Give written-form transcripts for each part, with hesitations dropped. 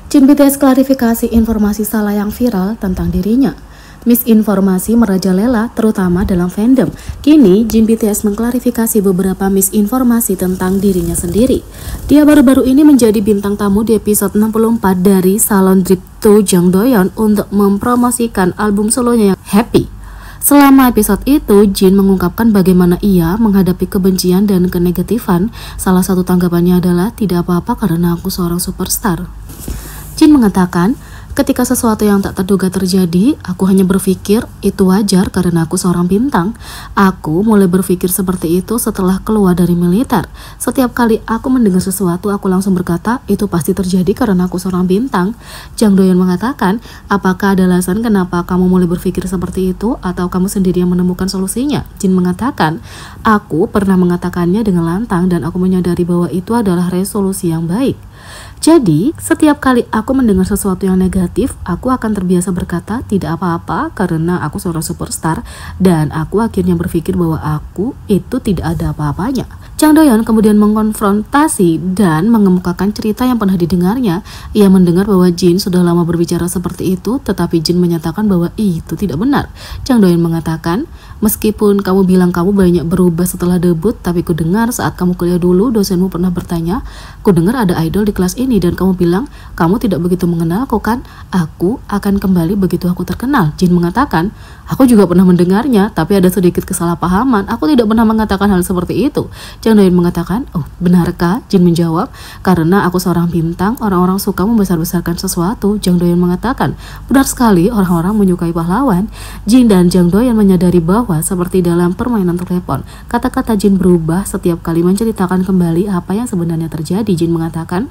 Jin BTS klarifikasi informasi salah yang viral tentang dirinya. Misinformasi merajalela terutama dalam fandom. Kini Jin BTS mengklarifikasi beberapa misinformasi tentang dirinya sendiri. Dia baru-baru ini menjadi bintang tamu di episode 64 dari Salon Drip 2 Jang Doyeon untuk mempromosikan album solonya yang Happy. Selama episode itu, Jin mengungkapkan bagaimana ia menghadapi kebencian dan kenegatifan. Salah satu tanggapannya adalah, tidak apa-apa karena aku seorang superstar. Jin mengatakan, ketika sesuatu yang tak terduga terjadi, aku hanya berpikir itu wajar karena aku seorang bintang. Aku mulai berpikir seperti itu setelah keluar dari militer. Setiap kali aku mendengar sesuatu, aku langsung berkata, itu pasti terjadi karena aku seorang bintang. Jang Doyeon mengatakan, apakah ada alasan kenapa kamu mulai berpikir seperti itu atau kamu sendiri yang menemukan solusinya? Jin mengatakan, aku pernah mengatakannya dengan lantang dan aku menyadari bahwa itu adalah resolusi yang baik. Jadi, setiap kali aku mendengar sesuatu yang negatif, aku akan terbiasa berkata tidak apa-apa karena aku seorang superstar, dan aku akhirnya berpikir bahwa aku itu tidak ada apa-apanya. Jang Doyeon kemudian mengkonfrontasi dan mengemukakan cerita yang pernah didengarnya. Ia mendengar bahwa Jin sudah lama berbicara seperti itu, tetapi Jin menyatakan bahwa itu tidak benar. Jang Doyeon mengatakan, meskipun kamu bilang kamu banyak berubah setelah debut, tapi ku dengar saat kamu kuliah dulu, dosenmu pernah bertanya, ku dengar ada idol di kelas ini dan kamu bilang, kamu tidak begitu mengenalku kan? Aku akan kembali begitu aku terkenal. Jin mengatakan, aku juga pernah mendengarnya, tapi ada sedikit kesalahpahaman. Aku tidak pernah mengatakan hal seperti itu. Jang Doyeon mengatakan, oh benarkah? Jin menjawab, karena aku seorang bintang, orang-orang suka membesar-besarkan sesuatu. Jang Doyeon mengatakan, benar sekali, orang-orang menyukai pahlawan. Jin dan Jang Doyeon menyadari bahwa seperti dalam permainan telepon, kata-kata Jin berubah setiap kali menceritakan kembali apa yang sebenarnya terjadi. Jin mengatakan,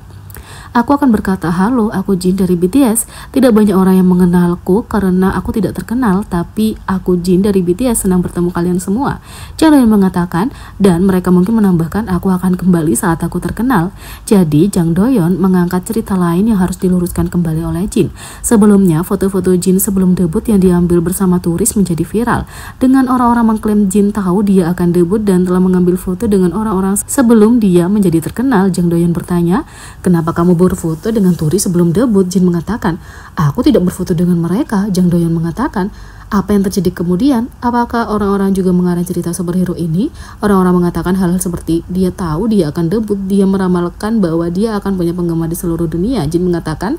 aku akan berkata, halo, aku Jin dari BTS. Tidak banyak orang yang mengenalku karena aku tidak terkenal, tapi aku Jin dari BTS, senang bertemu kalian semua. Jang Doyeon mengatakan, dan mereka mungkin menambahkan, aku akan kembali saat aku terkenal. Jadi, Jang Doyeon mengangkat cerita lain yang harus diluruskan kembali oleh Jin. Sebelumnya, foto-foto Jin sebelum debut yang diambil bersama turis menjadi viral. Dengan orang-orang mengklaim Jin tahu dia akan debut dan telah mengambil foto dengan orang-orang sebelum dia menjadi terkenal. Jang Doyeon bertanya, kenapa kamu berfoto dengan turis sebelum debut? Jin mengatakan, aku tidak berfoto dengan mereka. Jang Doyeon mengatakan, apa yang terjadi kemudian? Apakah orang-orang juga mengarang cerita superhero ini? Orang-orang mengatakan hal-hal seperti, dia tahu dia akan debut, dia meramalkan bahwa dia akan punya penggemar di seluruh dunia. Jin mengatakan,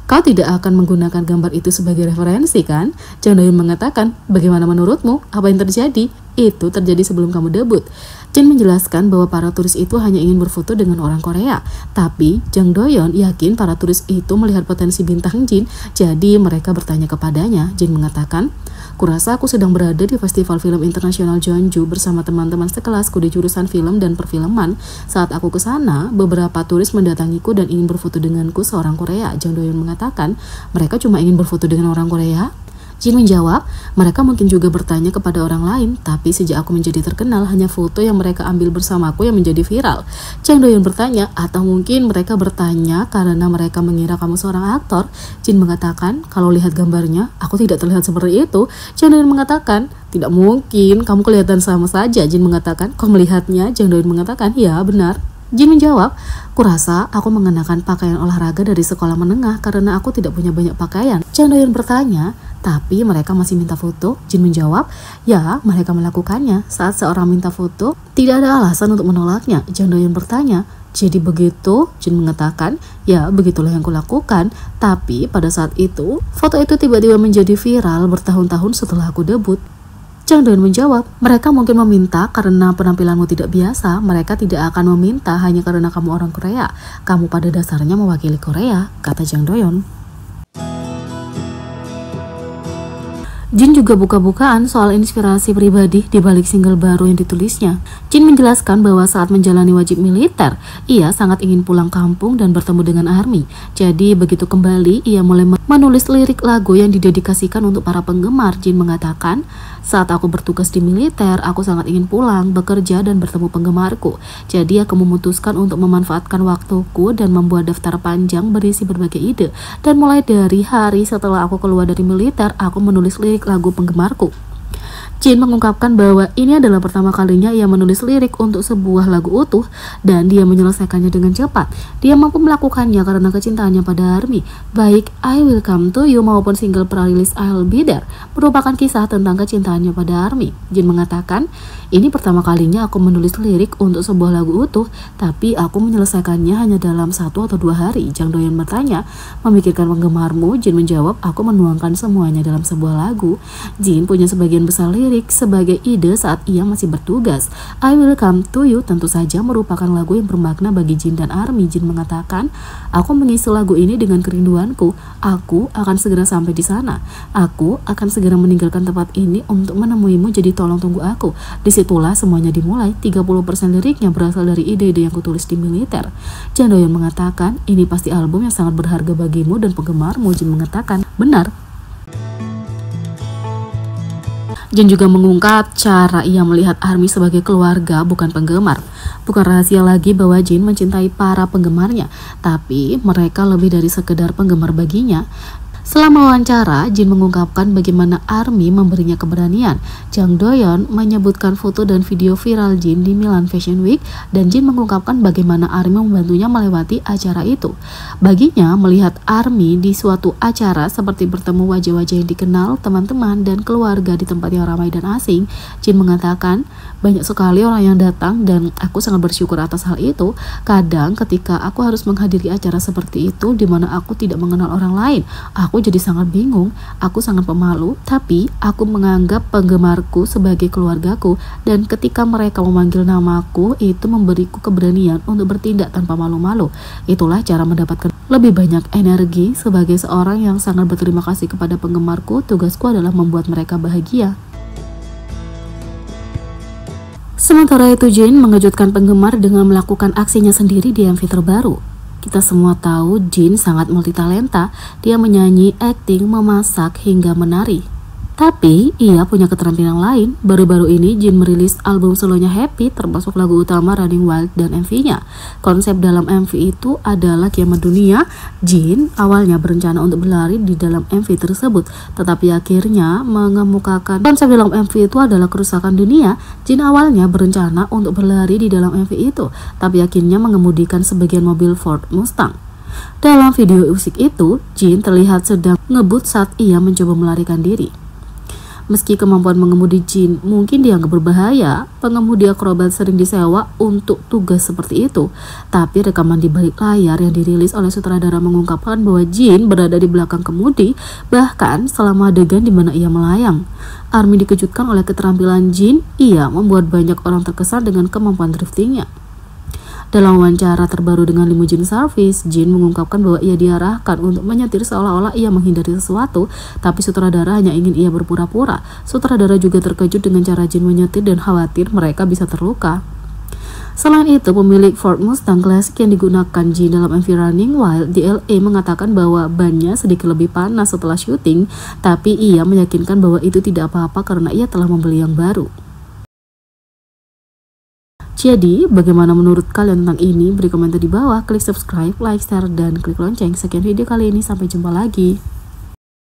kau tidak akan menggunakan gambar itu sebagai referensi kan? Jang Doyeon mengatakan, bagaimana menurutmu? Apa yang terjadi? Itu terjadi sebelum kamu debut. Jin menjelaskan bahwa para turis itu hanya ingin berfoto dengan orang Korea. Tapi Jang Doyeon yakin para turis itu melihat potensi bintang Jin, jadi mereka bertanya kepadanya. Jin mengatakan, kurasa aku sedang berada di Festival Film Internasional Jeonju bersama teman-teman sekelasku di jurusan film dan perfilman. Saat aku ke sana, beberapa turis mendatangiku dan ingin berfoto denganku seorang Korea. Jang Doyeon mengatakan, mereka cuma ingin berfoto dengan orang Korea? Jin menjawab, mereka mungkin juga bertanya kepada orang lain, tapi sejak aku menjadi terkenal, hanya foto yang mereka ambil bersamaku yang menjadi viral. Jang Doyeon bertanya, atau mungkin mereka bertanya karena mereka mengira kamu seorang aktor? Jin mengatakan, kalau lihat gambarnya, aku tidak terlihat seperti itu. Jang Doyeon mengatakan, tidak mungkin, kamu kelihatan sama saja. Jin mengatakan, kau melihatnya? Jang Doyeon mengatakan, ya benar. Jin menjawab, kurasa aku mengenakan pakaian olahraga dari sekolah menengah karena aku tidak punya banyak pakaian. Jang Doyeon bertanya, tapi mereka masih minta foto? Jin menjawab, ya mereka melakukannya. Saat seorang minta foto, tidak ada alasan untuk menolaknya. Jang Doyeon bertanya, jadi begitu? Jin mengatakan, ya begitulah yang kulakukan. Tapi pada saat itu, foto itu tiba-tiba menjadi viral bertahun-tahun setelah aku debut. Jang Doyeon menjawab, mereka mungkin meminta karena penampilanmu tidak biasa. Mereka tidak akan meminta hanya karena kamu orang Korea. Kamu pada dasarnya mewakili Korea, kata Jang Doyeon. Jin juga buka-bukaan soal inspirasi pribadi di balik single baru yang ditulisnya. Jin menjelaskan bahwa saat menjalani wajib militer, ia sangat ingin pulang kampung dan bertemu dengan ARMY. Jadi begitu kembali, ia mulai menulis lirik lagu yang didedikasikan untuk para penggemar. Jin mengatakan, saat aku bertugas di militer, aku sangat ingin pulang, bekerja dan bertemu penggemarku. Jadi aku memutuskan untuk memanfaatkan waktuku dan membuat daftar panjang berisi berbagai ide. Dan mulai dari hari setelah aku keluar dari militer, aku menulis lirik lagu penggemarku. Jin mengungkapkan bahwa ini adalah pertama kalinya ia menulis lirik untuk sebuah lagu utuh dan dia menyelesaikannya dengan cepat. Dia mampu melakukannya karena kecintaannya pada ARMY. Baik I Will Come To You maupun single perilis I'll Be There merupakan kisah tentang kecintaannya pada ARMY. Jin mengatakan, ini pertama kalinya aku menulis lirik untuk sebuah lagu utuh, tapi aku menyelesaikannya hanya dalam 1 atau 2 hari. Jang Doyeon bertanya, memikirkan penggemarmu? Jin menjawab, aku menuangkan semuanya dalam sebuah lagu. Jin punya sebagian besar lirik sebagai ide saat ia masih bertugas. I Will Come To You tentu saja merupakan lagu yang bermakna bagi Jin dan ARMY. Jin mengatakan, aku mengisi lagu ini dengan kerinduanku. Aku akan segera sampai di sana. Aku akan segera meninggalkan tempat ini untuk menemuimu, jadi tolong tunggu aku. Disitulah semuanya dimulai. 30% liriknya berasal dari ide-ide yang kutulis di militer. Jang Doyeon mengatakan, ini pasti album yang sangat berharga bagimu dan penggemarmu. Jin mengatakan, benar. Jin juga mengungkap cara ia melihat ARMY sebagai keluarga, bukan penggemar. Bukan rahasia lagi bahwa Jin mencintai para penggemarnya, tapi mereka lebih dari sekedar penggemar baginya. Selama wawancara, Jin mengungkapkan bagaimana ARMY memberinya keberanian. Jang Doyeon menyebutkan foto dan video viral Jin di Milan Fashion Week, dan Jin mengungkapkan bagaimana ARMY membantunya melewati acara itu. Baginya, melihat ARMY di suatu acara seperti bertemu wajah-wajah yang dikenal, teman-teman, dan keluarga di tempat yang ramai dan asing, Jin mengatakan, banyak sekali orang yang datang dan aku sangat bersyukur atas hal itu. Kadang ketika aku harus menghadiri acara seperti itu di mana aku tidak mengenal orang lain, aku jadi sangat bingung, aku sangat pemalu, tapi aku menganggap penggemarku sebagai keluargaku, dan ketika mereka memanggil namaku, itu memberiku keberanian untuk bertindak tanpa malu-malu. Itulah cara mendapatkan lebih banyak energi. Sebagai seorang yang sangat berterima kasih kepada penggemarku, tugasku adalah membuat mereka bahagia. Sementara itu, Jin mengejutkan penggemar dengan melakukan aksinya sendiri di MV terbaru. Kita semua tahu Jin sangat multitalenta, dia menyanyi, akting, memasak, hingga menari. Tapi, ia punya keterampilan lain. Baru-baru ini, Jin merilis album solonya Happy, termasuk lagu utama Running Wild dan MV-nya. Konsep dalam MV itu adalah kiamat dunia. Jin awalnya berencana untuk berlari di dalam MV tersebut, tetapi akhirnya mengemukakan konsep dalam MV itu adalah kerusakan dunia. Jin awalnya berencana untuk berlari di dalam MV itu, tapi akhirnya mengemudikan sebagian mobil Ford Mustang. Dalam video musik itu, Jin terlihat sedang ngebut saat ia mencoba melarikan diri. Meski kemampuan mengemudi Jin mungkin dianggap berbahaya, pengemudi akrobat sering disewa untuk tugas seperti itu. Tapi rekaman di balik layar yang dirilis oleh sutradara mengungkapkan bahwa Jin berada di belakang kemudi, bahkan selama adegan di mana ia melayang. ARMY dikejutkan oleh keterampilan Jin, ia membuat banyak orang terkesan dengan kemampuan driftingnya. Dalam wawancara terbaru dengan Limousine Service, Jin mengungkapkan bahwa ia diarahkan untuk menyetir seolah-olah ia menghindari sesuatu, tapi sutradara hanya ingin ia berpura-pura. Sutradara juga terkejut dengan cara Jin menyetir dan khawatir mereka bisa terluka. Selain itu, pemilik Ford Mustang Classic yang digunakan Jin dalam MV Running Wild di LA mengatakan bahwa bannya sedikit lebih panas setelah syuting, tapi ia meyakinkan bahwa itu tidak apa-apa karena ia telah membeli yang baru. Jadi, bagaimana menurut kalian tentang ini? Beri komentar di bawah, klik subscribe, like, share, dan klik lonceng. Sekian video kali ini, sampai jumpa lagi.